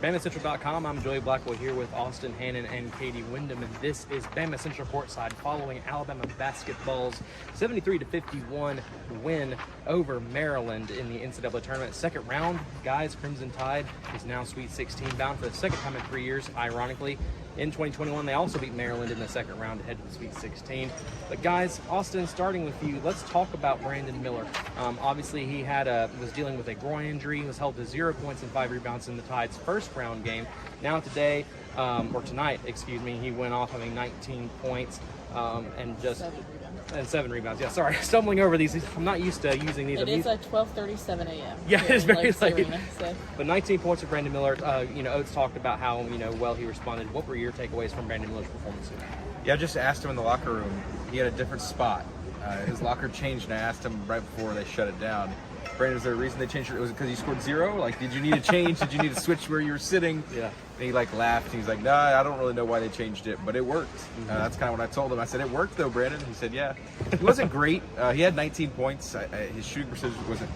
BamaCentral.com. I'm Joey Blackwell here with Austin Hannon and Katie Wyndham, and this is BamaCentral Courtside following Alabama basketball's 73-51 win over Maryland in the NCAA Tournament. Second round, guys, Crimson Tide is now Sweet 16 bound for the second time in 3 years, ironically. In 2021, they also beat Maryland in the second round to head to the Sweet 16. But guys, Austin, starting with you, let's talk about Brandon Miller. Obviously, he was dealing with a groin injury. He was held to 0 points and 5 rebounds in the Tide's first round game. Now tonight, he went off having 19 points and 7 rebounds. Yeah, sorry, stumbling over these. I'm not used to using these. It is at 12:37 a.m. Yeah, it's very late. So. But 19 points for Brandon Miller. Oates talked about how well he responded. What were your takeaways from Brandon Miller's performance? Yeah, I just asked him in the locker room. He had a different spot. His locker changed, and I asked him right before they shut it down. Brandon, is there a reason they changed it? Was it because you scored 0? Like, did you need a change? Did you need to switch where you were sitting? Yeah. And he laughed. He was like, "Nah, I don't really know why they changed it, but it worked." That's kind of what I told him. I said, "It worked though, Brandon." He said, "Yeah." It wasn't great. He had 19 points. His shooting percentage wasn't.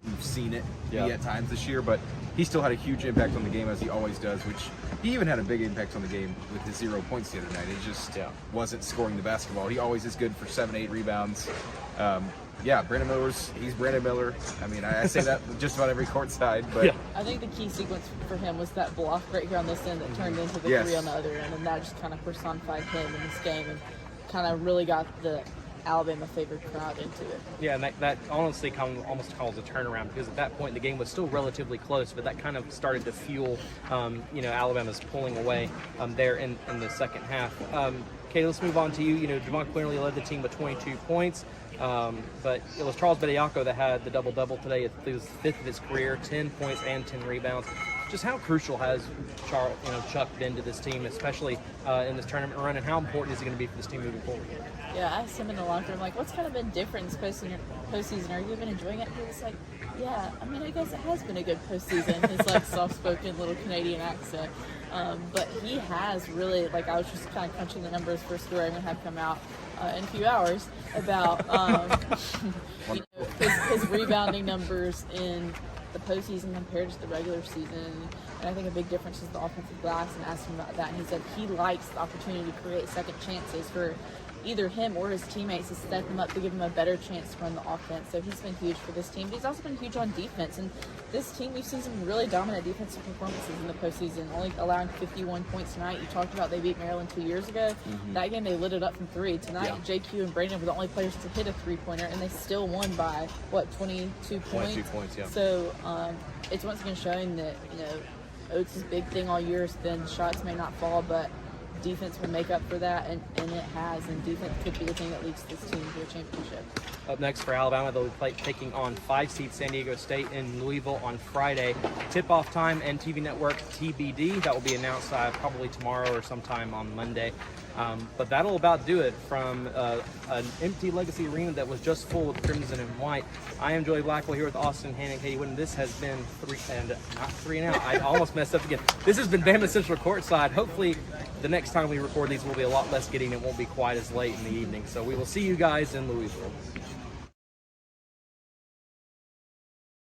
We've seen it at times this year, but he still had a huge impact on the game, as he always does. Which he even had a big impact on the game with his 0 points the other night. He just wasn't scoring the basketball. He always is good for 7-8 rebounds. Brandon he's Brandon Miller. I mean, I say that just about every court side, but I think the key sequence for him was that block right here on this end that turned into the 3 on the other end, and that just kind of personified him in this game and kind of really got the Alabama favored crowd into it. Yeah, and that honestly almost calls a turnaround, because at that point the game was still relatively close, but that kind of started to fuel, Alabama's pulling away there in the second half. Okay, let's move on to you. Javon clearly led the team with 22 points. But it was Charles Bediako that had the double-double today. It was 5th of his career, 10 points and 10 rebounds. Just how crucial has Chuck been to this team, especially in this tournament run, and how important is he going to be for this team moving forward? Yeah, I asked him in the locker room, what's kind of been different this postseason? Are you been enjoying it? He was like, yeah, I mean, I guess it has been a good postseason. His soft-spoken little Canadian accent. But he has really, I was just kind of crunching the numbers for a story I'm going to have come out in a few hours about his rebounding numbers in the postseason compared to the regular season. And I think a big difference is the offensive glass, and asked him about that. And he said he likes the opportunity to create second chances for either him or his teammates to set them up to give them a better chance to run the offense. So he's been huge for this team. But he's also been huge on defense. And this team, we've seen some really dominant defensive performances in the postseason, only allowing 51 points tonight. You talked about they beat Maryland 2 years ago. That game, they lit it up from 3. Tonight, JQ and Brandon were the only players to hit a 3-pointer, and they still won by, 22 points? 22 points, yeah. So it's once again showing that, Oates' big thing all year has been shots may not fall, but defense will make up for that, and it has, and defense could be the thing that leads this team to a championship. Up next for Alabama, they'll be taking on 5-seed San Diego State in Louisville on Friday. Tip-off time, NTV Network TBD. That will be announced probably tomorrow or sometime on Monday. But that'll about do it from an empty Legacy Arena that was just full of crimson and white. I am Joey Blackwell here with Austin Hannon and Katie Wyndham. This has been not three and out. I almost messed up again. This has been BamaCentral Courtside. Hopefully the next time we record these will be a lot less getting. It won't be quite as late in the evening. So we will see you guys in Louisville.